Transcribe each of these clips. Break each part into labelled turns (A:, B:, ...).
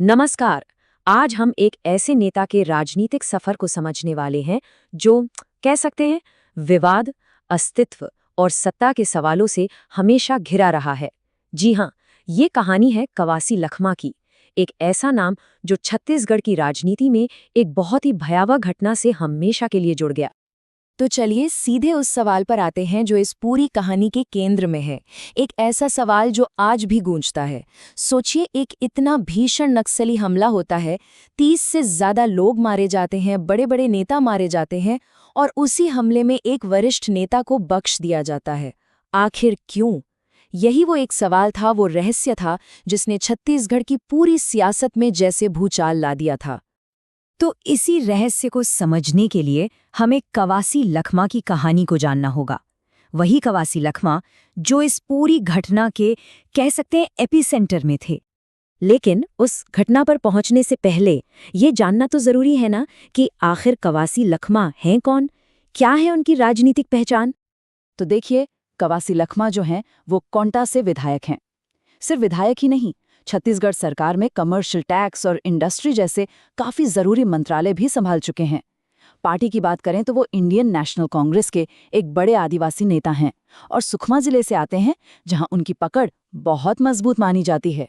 A: नमस्कार। आज हम एक ऐसे नेता के राजनीतिक सफर को समझने वाले हैं जो कह सकते हैं विवाद, अस्तित्व और सत्ता के सवालों से हमेशा घिरा रहा है। जी हाँ, ये कहानी है कवासी लखमा की। एक ऐसा नाम जो छत्तीसगढ़ की राजनीति में एक बहुत ही भयावह घटना से हमेशा के लिए जुड़ गया।
B: तो चलिए सीधे उस सवाल पर आते हैं जो इस पूरी कहानी के केंद्र में है। एक ऐसा सवाल जो आज भी गूंजता है। सोचिए, एक इतना भीषण नक्सली हमला होता है, 30 से ज्यादा लोग मारे जाते हैं, बड़े बड़े नेता मारे जाते हैं, और उसी हमले में एक वरिष्ठ नेता को बख्श दिया जाता है। आखिर क्यों? यही वो एक सवाल था, वो रहस्य था जिसने छत्तीसगढ़ की पूरी सियासत में जैसे भूचाल ला दिया था। तो इसी रहस्य को समझने के लिए हमें कवासी लखमा की कहानी को जानना होगा। वही कवासी लखमा जो इस पूरी घटना के कह सकते हैं एपिसेंटर में थे।
A: लेकिन उस घटना पर पहुंचने से पहले ये जानना तो जरूरी है ना कि आखिर कवासी लखमा हैं कौन, क्या है उनकी राजनीतिक पहचान।
B: तो देखिए, कवासी लखमा जो हैं वो कोंटा से विधायक हैं। सिर्फ विधायक ही नहीं, छत्तीसगढ़ सरकार में कमर्शियल टैक्स और इंडस्ट्री जैसे काफी जरूरी मंत्रालय भी संभाल चुके हैं। पार्टी की बात करें तो वो इंडियन नेशनल कांग्रेस के एक बड़े आदिवासी नेता हैं और सुकमा जिले से आते हैं, जहां उनकी पकड़ बहुत मजबूत मानी जाती है।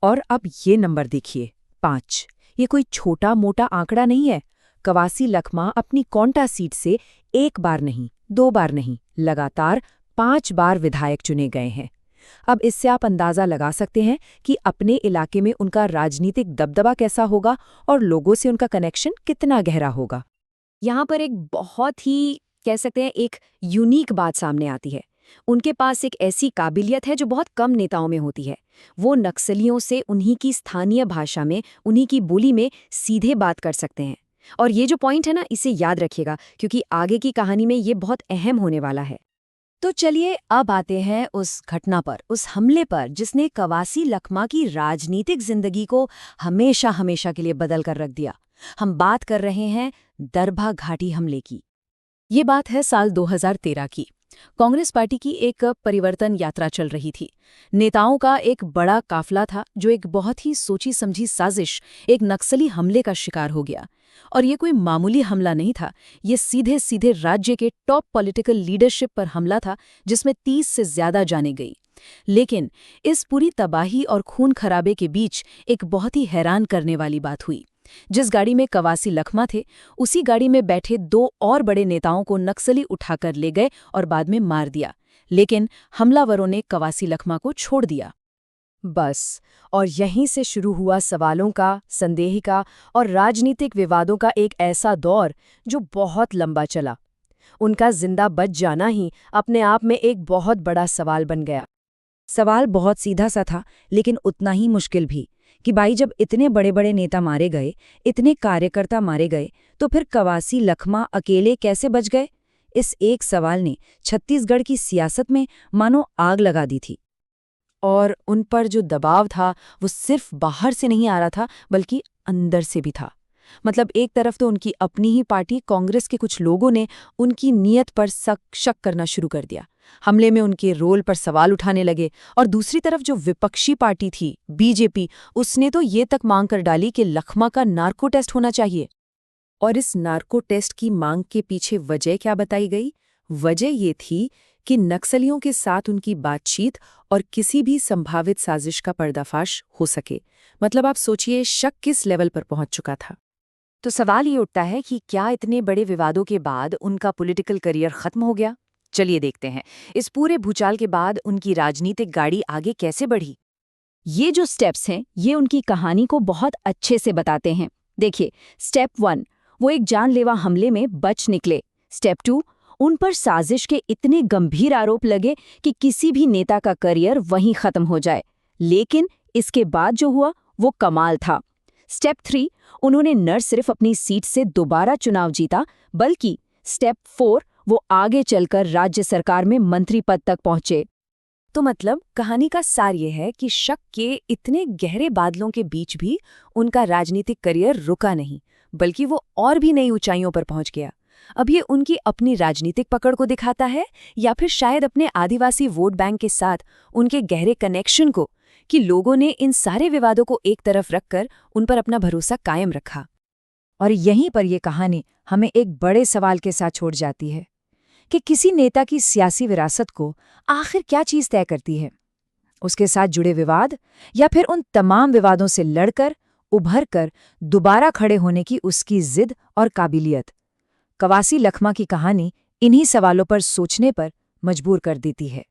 C: और अब ये नंबर देखिए, 5। ये कोई छोटा मोटा आंकड़ा नहीं है। कवासी लखमा अपनी कोंटा सीट से एक बार नहीं, 2 बार नहीं, लगातार 5 बार विधायक चुने गए हैं। अब इससे आप अंदाजा लगा सकते हैं कि अपने इलाके में उनका राजनीतिक दबदबा कैसा होगा और लोगों से उनका कनेक्शन कितना गहरा होगा।
B: यहाँ पर एक बहुत ही कह सकते हैं एक यूनिक बात सामने आती है। उनके पास एक ऐसी काबिलियत है जो बहुत कम नेताओं में होती है। वो नक्सलियों से उन्हीं की स्थानीय भाषा में, उन्हीं की बोली में सीधे बात कर सकते हैं। और ये जो पॉइंट है ना, इसे याद रखिएगा, क्योंकि आगे की कहानी में ये बहुत अहम होने वाला है। तो चलिए अब आते हैं उस घटना पर, उस हमले पर जिसने कवासी लखमा की राजनीतिक जिंदगी को हमेशा हमेशा के लिए बदल कर रख दिया। हम बात कर रहे हैं दरभा घाटी हमले की। ये बात है साल 2013 की। कांग्रेस पार्टी की एक परिवर्तन यात्रा चल रही थी। नेताओं का एक बड़ा काफिला था जो एक बहुत ही सोची समझी साजिश, एक नक्सली हमले का शिकार हो गया। और ये कोई मामूली हमला नहीं था, ये सीधे सीधे राज्य के टॉप पॉलिटिकल लीडरशिप पर हमला था, जिसमें 30 से ज्यादा जाने गई। लेकिन इस पूरी तबाही और खून खराबे के बीच एक बहुत ही हैरान करने वाली बात हुई। जिस गाड़ी में कवासी लखमा थे, उसी गाड़ी में बैठे 2 और बड़े नेताओं को नक्सली उठाकर ले गए और बाद में मार दिया। लेकिन हमलावरों ने कवासी लखमा को छोड़ दिया। बस, और यहीं से शुरू हुआ सवालों का, संदेह का और राजनीतिक विवादों का एक ऐसा दौर जो बहुत लंबा चला। उनका जिंदा बच जाना ही अपने आप में एक बहुत बड़ा सवाल बन गया।
A: सवाल बहुत सीधा सा था, लेकिन उतना ही मुश्किल भी कि भाई, जब इतने बड़े बड़े नेता मारे गए, इतने कार्यकर्ता मारे गए, तो फिर कवासी लखमा अकेले कैसे बच गए? इस एक सवाल ने छत्तीसगढ़ की सियासत में मानो आग लगा दी थी।
B: और उन पर जो दबाव था वो सिर्फ बाहर से नहीं आ रहा था, बल्कि अंदर से भी था। मतलब एक तरफ तो उनकी अपनी ही पार्टी कांग्रेस के कुछ लोगों ने उनकी नीयत पर शक करना शुरू कर दिया, हमले में उनके रोल पर सवाल उठाने लगे। और दूसरी तरफ जो विपक्षी पार्टी थी, बीजेपी, उसने तो ये तक मांग कर डाली कि लखमा का नार्को टेस्ट होना चाहिए।
C: और इस नार्को टेस्ट की मांग के पीछे वजह क्या बताई गई? वजह ये थी कि नक्सलियों के साथ उनकी बातचीत और किसी भी संभावित साजिश का पर्दाफाश हो सके। मतलब आप सोचिए, शक किस लेवल पर पहुंच चुका था।
B: तो सवाल ये उठता है कि क्या इतने बड़े विवादों के बाद उनका पॉलिटिकल करियर खत्म हो गया? चलिए देखते हैं, इस पूरे भूचाल के बाद उनकी राजनीतिक गाड़ी आगे कैसे बढ़ी। ये जो स्टेप्स हैं, ये उनकी कहानी को बहुत अच्छे से बताते हैं। देखिए, स्टेप 1, वो एक जानलेवा हमले में बच निकले। स्टेप 2, उन पर साजिश के इतने गंभीर आरोप लगे कि किसी भी नेता का करियर वहीं खत्म हो जाए। लेकिन इसके बाद जो हुआ वो कमाल था। स्टेप 3, उन्होंने न सिर्फ अपनी सीट से दोबारा चुनाव जीता, बल्कि स्टेप 4, वो आगे चलकर राज्य सरकार में मंत्री पद तक पहुंचे। तो मतलब कहानी का सार ये है कि शक के इतने गहरे बादलों के बीच भी उनका राजनीतिक करियर रुका नहीं, बल्कि वो और भी नई ऊंचाइयों पर पहुंच गया। अब ये उनकी अपनी राजनीतिक पकड़ को दिखाता है, या फिर शायद अपने आदिवासी वोट बैंक के साथ उनके गहरे कनेक्शन को, कि लोगों ने इन सारे विवादों को एक तरफ रखकर उन पर अपना भरोसा कायम रखा।
C: और यहीं पर यह कहानी हमें एक बड़े सवाल के साथ छोड़ जाती है कि किसी नेता की सियासी विरासत को आखिर क्या चीज़ तय करती है? उसके साथ जुड़े विवाद या फिर उन तमाम विवादों से लड़कर, उभर कर दोबारा खड़े होने की उसकी जिद और काबिलियत? कवासी लखमा की कहानी इन्हीं सवालों पर सोचने पर मजबूर कर देती है।